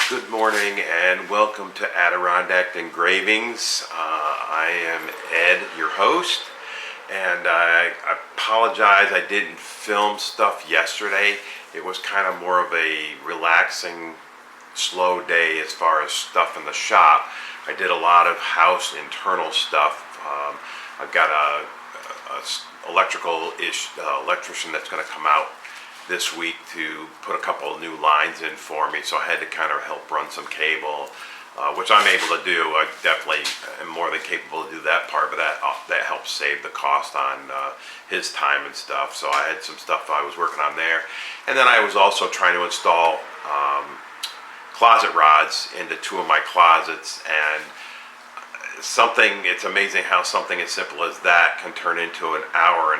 Good morning and welcome to Adirondack Engravings. I am Ed, your host, and I apologize I didn't film stuff yesterday. It was kind of more of a relaxing, slow day as far as stuff in the shop. I did a lot of house internal stuff. I've got a electrician that's going to come out this week to put a couple of new lines in for me, so I had to kind of help run some cable, which I'm able to do. I definitely am more than capable to do that part, but that helps save the cost on his time and stuff. So I had some stuff I was working on there, and then I was also trying to install closet rods into two of my closets, and it's amazing how something as simple as that can turn into an hour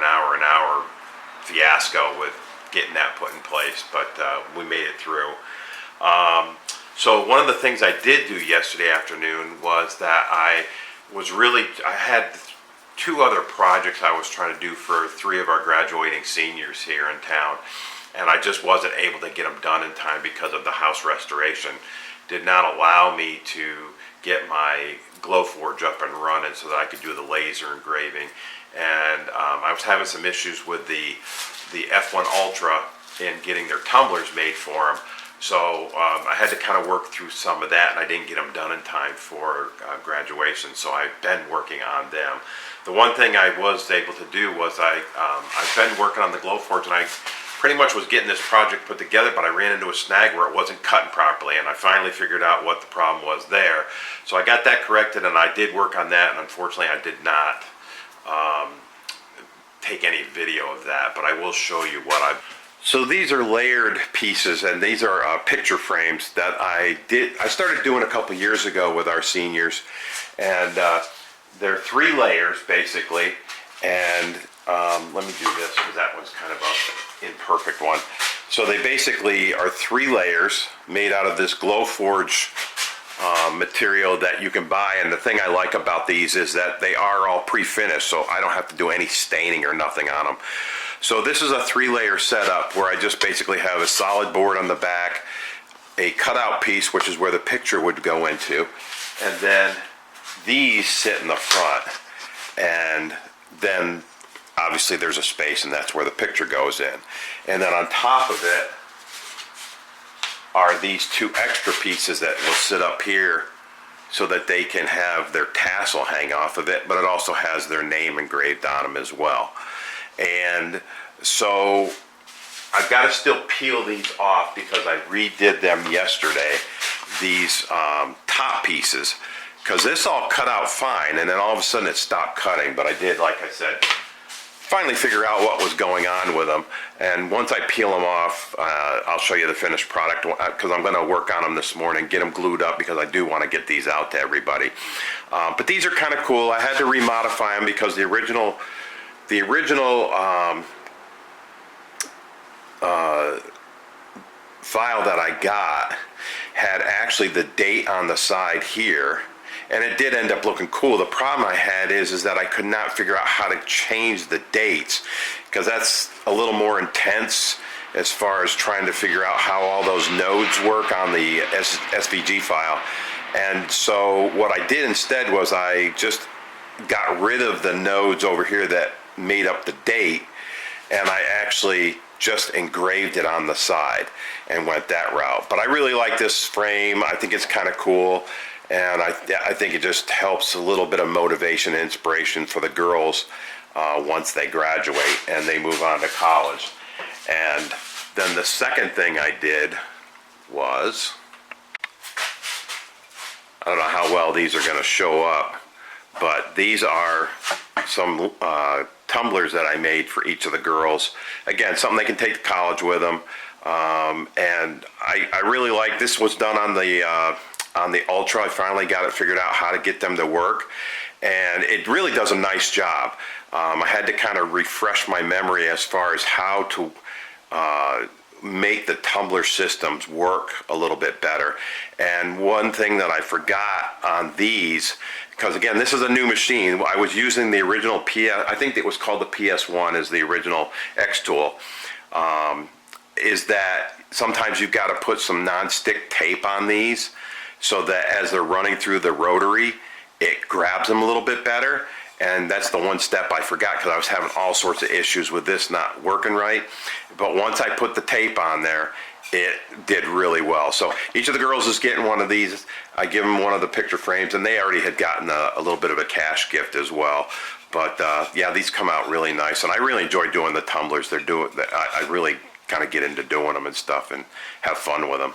fiasco with getting that put in place, but we made it through. So one of the things I did do yesterday afternoon was that I had two other projects I was trying to do for three of our graduating seniors here in town, and I just wasn't able to get them done in time because of the house restoration. Did not allow me to get my Glowforge up and running so that I could do the laser engraving, and I was having some issues with the F1 Ultra in getting their tumblers made for them. So I had to kind of work through some of that, and I didn't get them done in time for graduation, so I've been working on them. The one thing I was able to do was I've been working on the Glowforge, and I pretty much was getting this project put together, but I ran into a snag where it wasn't cutting properly, and I finally figured out what the problem was there. So I got that corrected, and I did work on that, and unfortunately I did not take any video of that, but I will show you what I've... So these are layered pieces, and these are picture frames that I started doing a couple years ago with our seniors, and they're three layers basically, and let me do this because that one's kind of an imperfect one. So they basically are three layers made out of this Glowforge material that you can buy, and the thing I like about these is that they are all pre-finished, so I don't have to do any staining or nothing on them. So this is a three-layer setup where I just basically have a solid board on the back, a cutout piece, which is where the picture would go into, and then these sit in the front, and then obviously there's a space, and that's where the picture goes in. And then on top of it are these two extra pieces that will sit up here so that they can have their tassel hang off of it, but it also has their name engraved on them as well. And so I've got to still peel these off because I redid them yesterday, these top pieces, because this all cut out fine, and then all of a sudden it stopped cutting. But I did, like I said, finally figure out what was going on with them, and once I peel them off, I'll show you the finished product, because I'm going to work on them this morning, get them glued up, because I do want to get these out to everybody. But these are kind of cool. I had to remodify them because the original file that I got had actually the date on the side here, and it did end up looking cool. The problem I had is that I could not figure out how to change the dates, because that's a little more intense as far as trying to figure out how all those nodes work on the SVG file. And so what I did instead was I just got rid of the nodes over here that made up the date, and I actually just engraved it on the side and went that route. But I really like this frame. I think it's kind of cool. And I think it just helps a little bit of motivation and inspiration for the girls once they graduate and they move on to college. And then the second thing I did was, I don't know how well these are going to show up, but these are some tumblers that I made for each of the girls. Again, something they can take to college with them. And I really like this. Was done on the Ultra. I finally got it figured out how to get them to work, and it really does a nice job. I had to kind of refresh my memory as far as how to make the tumbler systems work a little bit better. And one thing that I forgot on these, because again, this is a new machine. I was using the original I think it was called the PS1 as the original X tool. is that sometimes you've got to put some non-stick tape on these so that as they're running through the rotary, it grabs them a little bit better. And that's the one step I forgot because I was having all sorts of issues with this not working right. But once I put the tape on there, it did really well. So each of the girls is getting one of these. I give them one of the picture frames, and they already had gotten a little bit of a cash gift as well. But yeah, these come out really nice, and I really enjoy doing the tumblers. I really kind of get into doing them and stuff and have fun with them.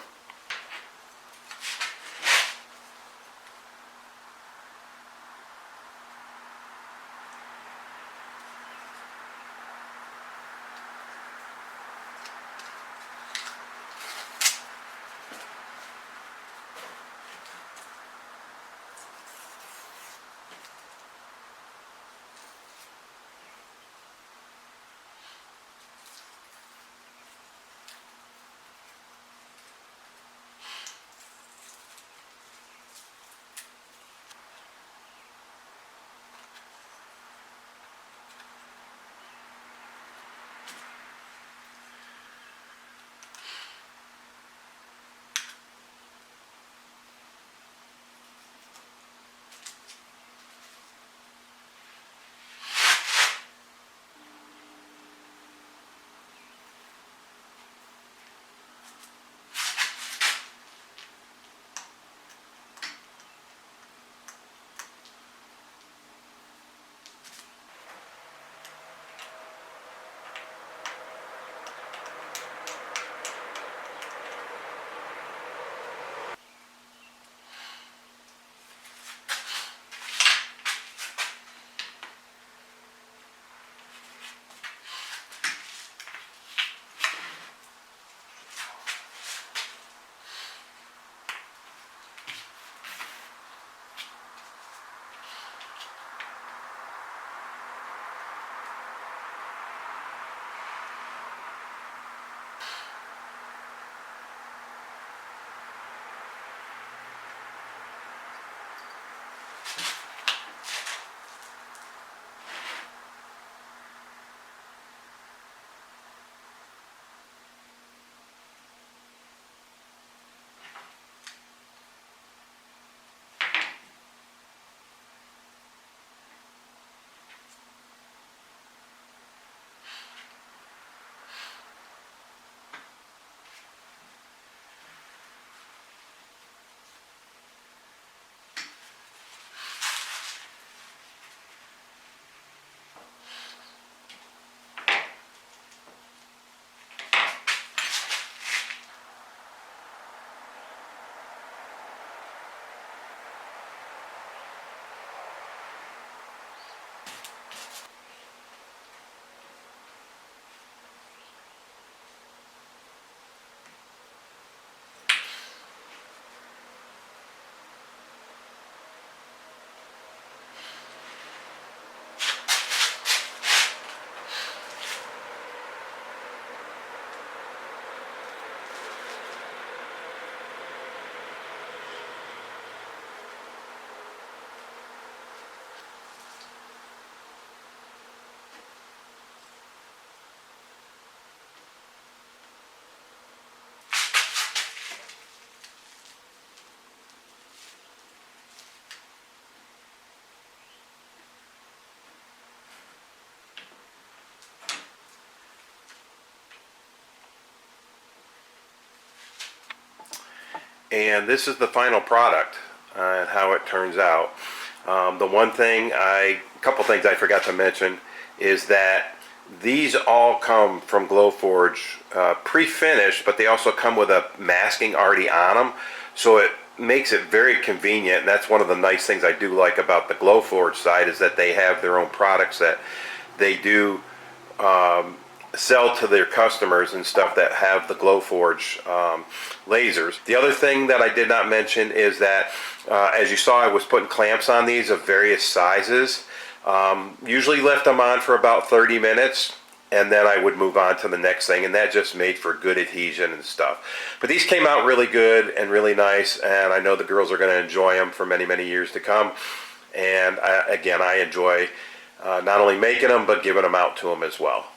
And this is the final product and how it turns out. A couple things I forgot to mention is that these all come from Glowforge pre-finished, but they also come with a masking already on them, so it makes it very convenient. And that's one of the nice things I do like about the Glowforge side, is that they have their own products that they do sell to their customers and stuff that have the Glowforge lasers. The other thing that I did not mention is that as you saw, I was putting clamps on these of various sizes. Usually left them on for about 30 minutes, and then I would move on to the next thing, and that just made for good adhesion and stuff. But these came out really good and really nice, and I know the girls are going to enjoy them for many, many years to come. And again, I enjoy not only making them, but giving them out to them as well.